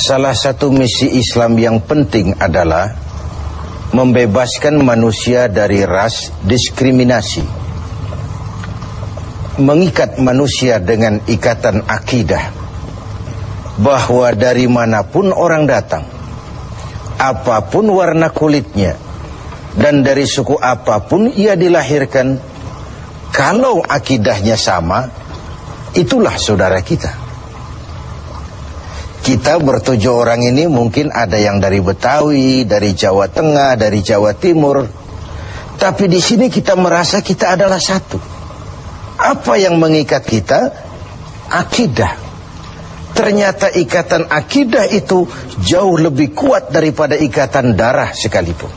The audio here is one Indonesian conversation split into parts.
Salah satu misi Islam yang penting adalah membebaskan manusia dari ras diskriminasi, mengikat manusia dengan ikatan akidah bahwa dari manapun orang datang, apapun warna kulitnya, dan dari suku apapun ia dilahirkan, kalau akidahnya sama, itulah saudara kita. Kita bertujuh orang ini mungkin ada yang dari Betawi, dari Jawa Tengah, dari Jawa Timur. Tapi di sini kita merasa kita adalah satu. Apa yang mengikat kita? Akidah. Ternyata ikatan akidah itu jauh lebih kuat daripada ikatan darah sekalipun.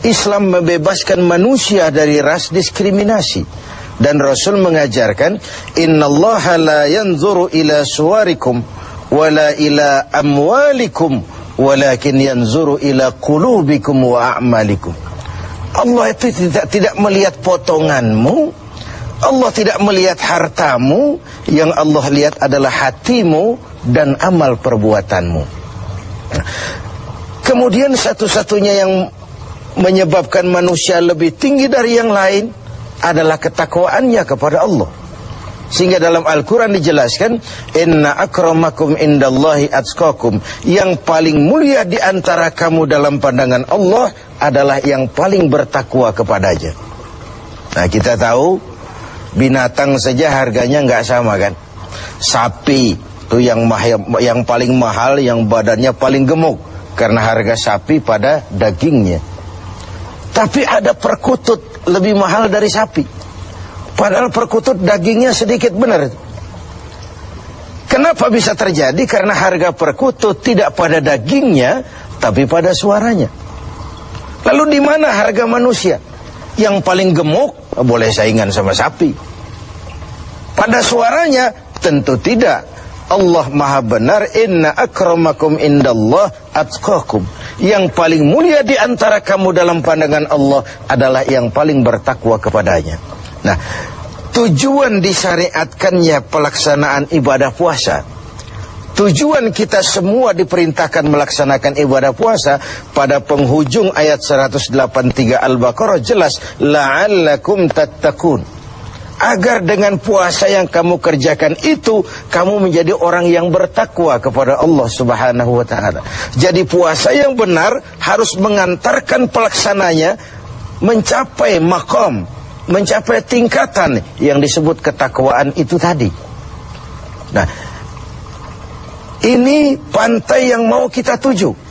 Islam membebaskan manusia dari ras diskriminasi. Dan Rasul mengajarkan, innallaha la yanzuru ila suwarikum wala ila amwalikum walakin yanzuru ila qulubikum wa a'malikum. Allah itu tidak melihat potonganmu, Allah tidak melihat hartamu, yang Allah lihat adalah hatimu dan amal perbuatanmu. Kemudian satu-satunya yang menyebabkan manusia lebih tinggi dari yang lain adalah ketakwaannya kepada Allah. Sehingga dalam Al-Quran dijelaskan, inna akramakum indallahi atqakum, yang paling mulia di antara kamu dalam pandangan Allah adalah yang paling bertakwa kepadanya. Nah, kita tahu binatang saja harganya nggak sama kan. Sapi itu yang paling mahal, yang badannya paling gemuk, karena harga sapi pada dagingnya. Tapi ada perkutut lebih mahal dari sapi, padahal perkutut dagingnya sedikit, benar. Kenapa bisa terjadi? Karena harga perkutut tidak pada dagingnya, tapi pada suaranya. Lalu di mana harga manusia? Yang paling gemuk boleh saingan sama sapi. Pada suaranya tentu tidak. Allah maha benar, inna akramakum indallah atqakum. Yang paling mulia di antara kamu dalam pandangan Allah adalah yang paling bertakwa kepadanya. Nah, tujuan disyariatkannya pelaksanaan ibadah puasa, tujuan kita semua diperintahkan melaksanakan ibadah puasa, pada penghujung ayat 183 Al-Baqarah jelas, la'allakum tattaqun, agar dengan puasa yang kamu kerjakan itu kamu menjadi orang yang bertakwa kepada Allah Subhanahu wa ta'ala. Jadi puasa yang benar harus mengantarkan pelaksananya mencapai maqam, mencapai tingkatan yang disebut ketakwaan itu tadi. Nah, ini pantai yang mau kita tuju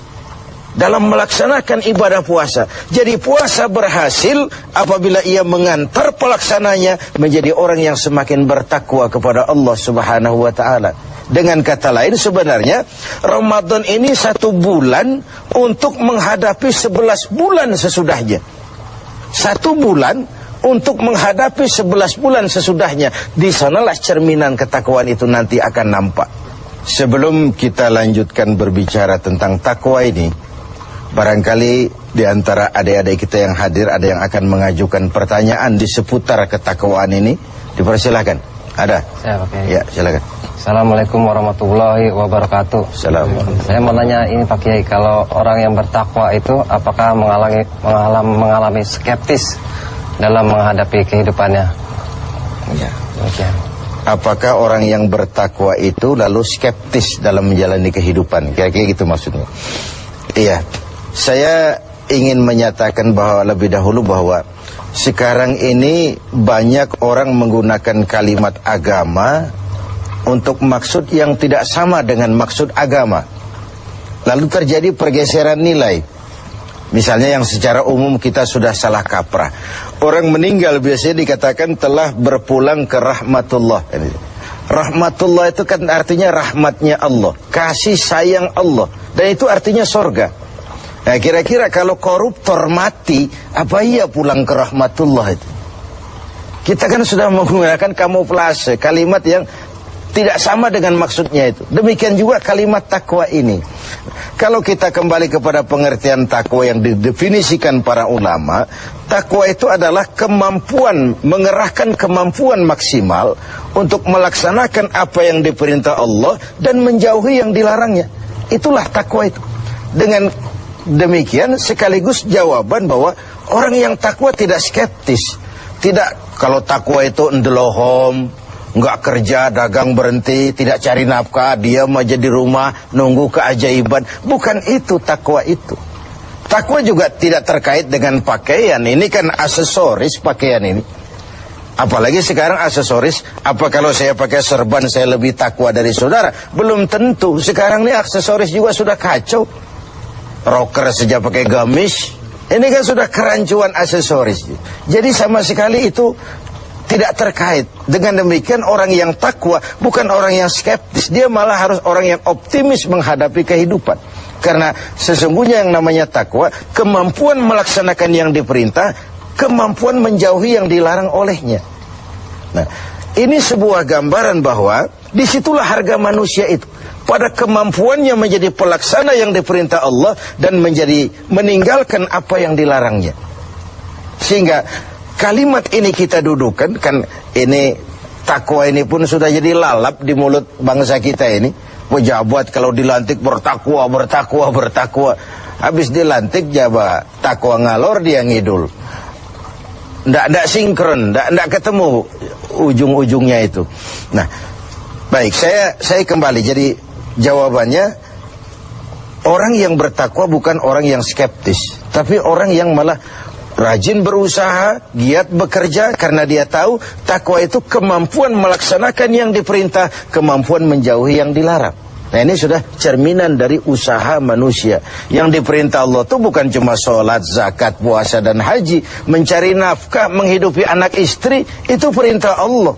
dalam melaksanakan ibadah puasa. Jadi puasa berhasil apabila ia mengantar pelaksananya menjadi orang yang semakin bertakwa kepada Allah Subhanahu wa ta'ala. Dengan kata lain, sebenarnya Ramadan ini 1 bulan untuk menghadapi 11 bulan sesudahnya. 1 bulan untuk menghadapi 11 bulan sesudahnya. Di sanalah cerminan ketakwaan itu nanti akan nampak. Sebelum kita lanjutkan berbicara tentang takwa ini, barangkali di antara adik-adik kita yang hadir ada yang akan mengajukan pertanyaan di seputar ketakwaan ini. Dipersilakan. Ada? Ya, silakan. Assalamualaikum warahmatullahi wabarakatuh. Assalamualaikum. Saya mau nanya ini Pak Kiai, kalau orang yang bertakwa itu apakah mengalami skeptis dalam menghadapi kehidupannya? Ya. Okay. Apakah orang yang bertakwa itu lalu skeptis dalam menjalani kehidupan? Kira-kira gitu maksudnya. Iya. Saya ingin menyatakan bahwa lebih dahulu bahwa sekarang ini banyak orang menggunakan kalimat agama untuk maksud yang tidak sama dengan maksud agama. Lalu terjadi pergeseran nilai. Misalnya yang secara umum kita sudah salah kaprah. Orang meninggal biasanya dikatakan telah berpulang ke rahmatullah. Rahmatullah itu kan artinya rahmatnya Allah, kasih sayang Allah, dan itu artinya sorga. Nah, kira-kira kalau koruptor mati, apa ia pulang ke rahmatullah itu? Kita kan sudah menggunakan kamuflase, kalimat yang tidak sama dengan maksudnya itu. Demikian juga kalimat takwa ini. Kalau kita kembali kepada pengertian takwa yang didefinisikan para ulama, takwa itu adalah kemampuan, mengerahkan kemampuan maksimal untuk melaksanakan apa yang diperintah Allah dan menjauhi yang dilarangnya. Itulah takwa itu. Dengan demikian sekaligus jawaban bahwa orang yang takwa tidak skeptis. Tidak, kalau takwa itu ndelohom, nggak kerja, dagang berhenti, tidak cari nafkah, diam aja di rumah, nunggu keajaiban. Bukan itu takwa itu. Takwa juga tidak terkait dengan pakaian. Ini kan aksesoris pakaian ini. Apalagi sekarang aksesoris, apa kalau saya pakai serban saya lebih takwa dari saudara? Belum tentu. Sekarang ini aksesoris juga sudah kacau. Rocker saja pakai gamis. Ini kan sudah kerancuan aksesoris. Jadi sama sekali itu tidak terkait. Dengan demikian orang yang takwa bukan orang yang skeptis. Dia malah harus orang yang optimis menghadapi kehidupan. Karena sesungguhnya yang namanya takwa, kemampuan melaksanakan yang diperintah, kemampuan menjauhi yang dilarang olehnya. Nah, ini sebuah gambaran bahwa disitulah harga manusia itu. Pada kemampuannya menjadi pelaksana yang diperintah Allah dan meninggalkan apa yang dilarangnya. Sehingga kalimat ini kita dudukan, kan ini takwa ini pun sudah jadi lalap di mulut bangsa kita ini. Pejabat kalau dilantik bertakwa, bertakwa, bertakwa. Habis dilantik jabat takwa ngalor dia ngidul. Nggak sinkron, nggak ketemu ujung-ujungnya itu. Nah, baik, saya kembali. Jadi jawabannya, orang yang bertakwa bukan orang yang skeptis, tapi orang yang malah rajin berusaha, giat bekerja karena dia tahu takwa itu kemampuan melaksanakan yang diperintah, kemampuan menjauhi yang dilarang. Nah, ini sudah cerminan dari usaha manusia. Yang diperintah Allah itu bukan cuma sholat, zakat, puasa, dan haji. Mencari nafkah, menghidupi anak istri, itu perintah Allah.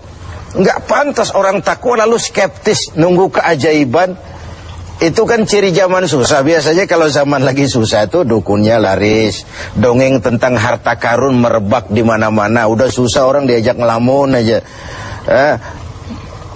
Nggak pantas orang takwa lalu skeptis, nunggu keajaiban. Itu kan ciri zaman susah. Biasanya kalau zaman lagi susah itu dukunnya laris, dongeng tentang harta karun merebak di mana-mana. Udah susah orang diajak ngelamun aja.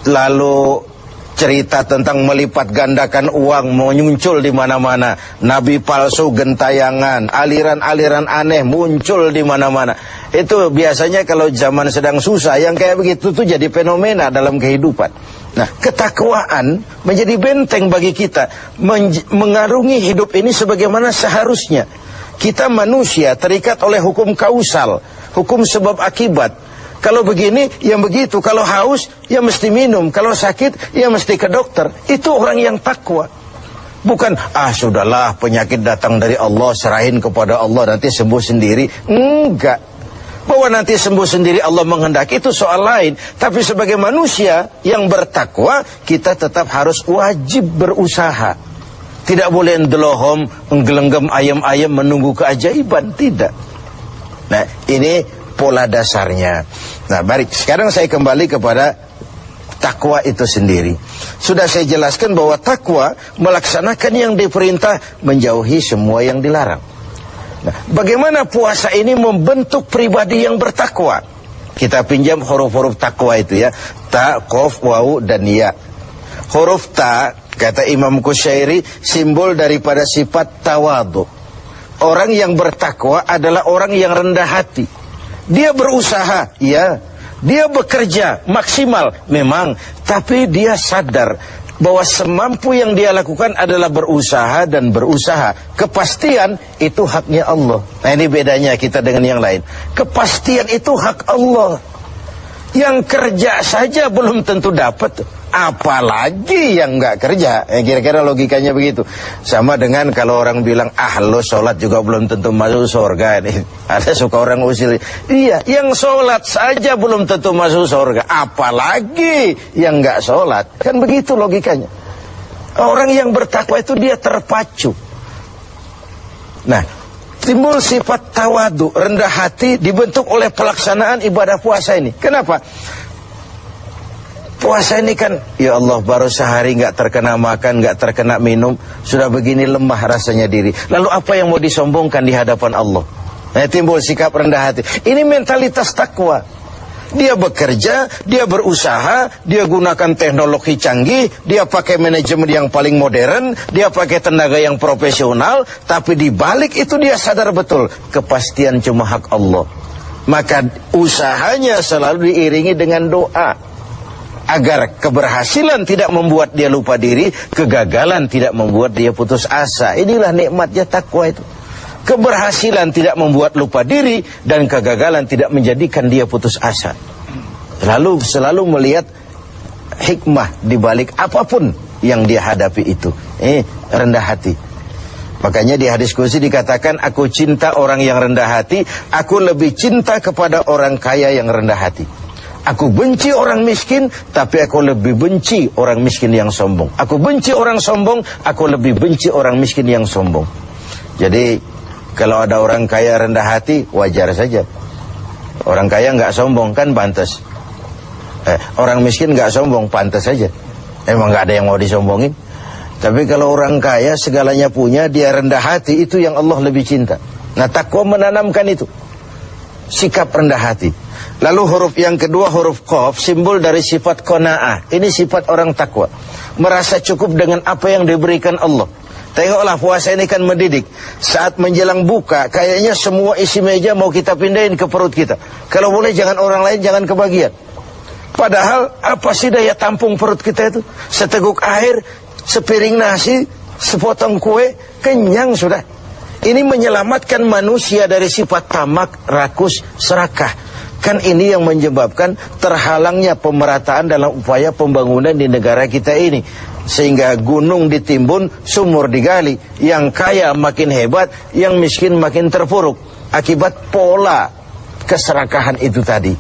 Lalu cerita tentang melipat gandakan uang muncul di mana-mana. Nabi palsu gentayangan, aliran-aliran aneh muncul di mana-mana. Itu biasanya kalau zaman sedang susah, yang kayak begitu tuh jadi fenomena dalam kehidupan. Nah, ketakwaan menjadi benteng bagi kita, mengarungi hidup ini sebagaimana seharusnya. Kita manusia terikat oleh hukum kausal, hukum sebab akibat. Kalau begini, ya begitu. Kalau haus, ya mesti minum. Kalau sakit, ya mesti ke dokter. Itu orang yang takwa. Bukan, sudahlah penyakit datang dari Allah, serahin kepada Allah, nanti sembuh sendiri. Enggak. Bahwa nanti sembuh sendiri Allah menghendaki itu soal lain. Tapi sebagai manusia yang bertakwa, kita tetap harus wajib berusaha. Tidak boleh ndelohom, menggelenggam ayam-ayam menunggu keajaiban. Tidak. Nah, ini pola dasarnya. Nah, baik. Sekarang saya kembali kepada takwa itu sendiri. Sudah saya jelaskan bahwa takwa melaksanakan yang diperintah, menjauhi semua yang dilarang. Nah, bagaimana puasa ini membentuk pribadi yang bertakwa? Kita pinjam huruf-huruf takwa itu ya. Ta, qaf, waw, dan ya. Huruf ta, kata Imam Qushairi, simbol daripada sifat tawadu. Orang yang bertakwa adalah orang yang rendah hati. Dia berusaha, ya. Dia bekerja maksimal, memang. Tapi dia sadar bahwa semampu yang dia lakukan adalah berusaha dan berusaha. Kepastian itu haknya Allah. Nah, ini bedanya kita dengan yang lain. Kepastian itu hak Allah. Yang kerja saja belum tentu dapat, apalagi yang nggak kerja. Kira-kira logikanya begitu. Sama dengan kalau orang bilang, lo sholat juga belum tentu masuk surga. Ada suka orang usil. Iya, yang sholat saja belum tentu masuk surga, apalagi yang nggak sholat. Kan begitu logikanya. Orang yang bertakwa itu dia terpacu. Nah, timbul sifat tawadu, rendah hati, dibentuk oleh pelaksanaan ibadah puasa ini. Kenapa? Puasa ini kan, ya Allah, baru sehari nggak terkena makan, nggak terkena minum, sudah begini lemah rasanya diri. Lalu apa yang mau disombongkan di hadapan Allah? Nah, timbul sikap rendah hati. Ini mentalitas takwa. Dia bekerja, dia berusaha, dia gunakan teknologi canggih, dia pakai manajemen yang paling modern, dia pakai tenaga yang profesional, tapi di balik itu dia sadar betul kepastian cuma hak Allah. Maka usahanya selalu diiringi dengan doa agar keberhasilan tidak membuat dia lupa diri, kegagalan tidak membuat dia putus asa. Inilah nikmatnya takwa itu. Keberhasilan tidak membuat lupa diri dan kegagalan tidak menjadikan dia putus asa. Selalu melihat hikmah di balik apapun yang dia hadapi itu. Rendah hati. Makanya di hadis qudsi dikatakan, aku cinta orang yang rendah hati, aku lebih cinta kepada orang kaya yang rendah hati. Aku benci orang miskin, tapi aku lebih benci orang miskin yang sombong. Aku benci orang sombong, aku lebih benci orang miskin yang sombong. Jadi kalau ada orang kaya rendah hati, wajar saja. Orang kaya nggak sombong kan pantas. Orang miskin nggak sombong, pantas saja. Emang nggak ada yang mau disombongin. Tapi kalau orang kaya segalanya punya, dia rendah hati, itu yang Allah lebih cinta. Nah, takwa menanamkan itu, sikap rendah hati. Lalu huruf yang kedua, huruf qaf, simbol dari sifat qanaah. Ini sifat orang takwa, merasa cukup dengan apa yang diberikan Allah. Tengoklah, puasa ini kan mendidik. Saat menjelang buka, kayaknya semua isi meja mau kita pindahin ke perut kita. Kalau boleh jangan orang lain, jangan kebagian. Padahal apa sih daya tampung perut kita itu? Seteguk air, sepiring nasi, sepotong kue, kenyang sudah. Ini menyelamatkan manusia dari sifat tamak, rakus, serakah. Kan ini yang menyebabkan terhalangnya pemerataan dalam upaya pembangunan di negara kita ini. Sehingga gunung ditimbun, sumur digali, yang kaya makin hebat, yang miskin makin terpuruk, akibat pola keserakahan itu tadi.